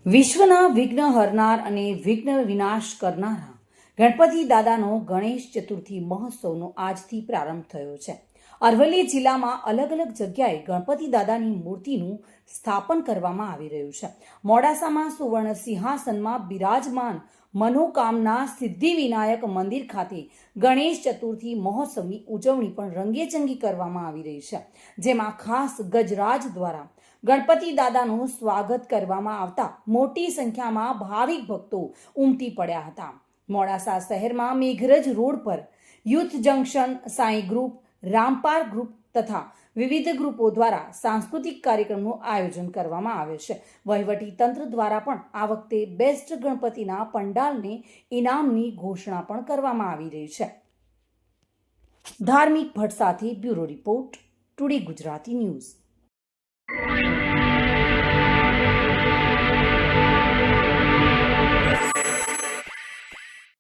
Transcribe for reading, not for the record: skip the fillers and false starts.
વિશ્વના વિઘ્ન હરનાર અને વિઘ્ન વિનાશ કરનારા ગણપતિ દાદાનો ગણેશ ચતુર્થી મહોત્સવનો આજથી પ્રારંભ થયો છે. અરવલ્લી જિલ્લામાં અલગ અલગ જગ્યાએ ગણપતિ દાદાની મૂર્તિનું સ્થાપન કરવામાં આવી રહ્યું છે. મોડાસામાં સુવર્ણ સિંહાસનમાં બિરાજમાન મનોકામના સિદ્ધિ વિનાયક મંદિર ખાતે ગણેશ ચતુર્થી મહોત્સવની ઉજવણી પણ રંગેચંગી કરવામાં આવી રહી છે, જેમાં ખાસ ગજરાજ દ્વારા ગણપતિ દાદાનું સ્વાગત કરવામાં આવતા મોટી સંખ્યામાં ભાવિક ભક્તો ઉમટી પડ્યા હતા. મોડાસા શહેરમાં મેઘરજ રોડ પર youth junction, Sai group, Rampar group તથા વિવિધ ગ્રુપો દ્વારા સાંસ્કૃતિક કાર્યક્રમનું આયોજન કરવામાં આવે છે. વહીવટી તંત્ર દ્વારા પણ આ વખતે બેસ્ટ ગણપતિના પંડાલને ઇનામની ઘોષણા પણ કરવામાં આવી રહી છે. ધાર્મિક ભટ્ટ સાથે bureau report, today Gujarati news.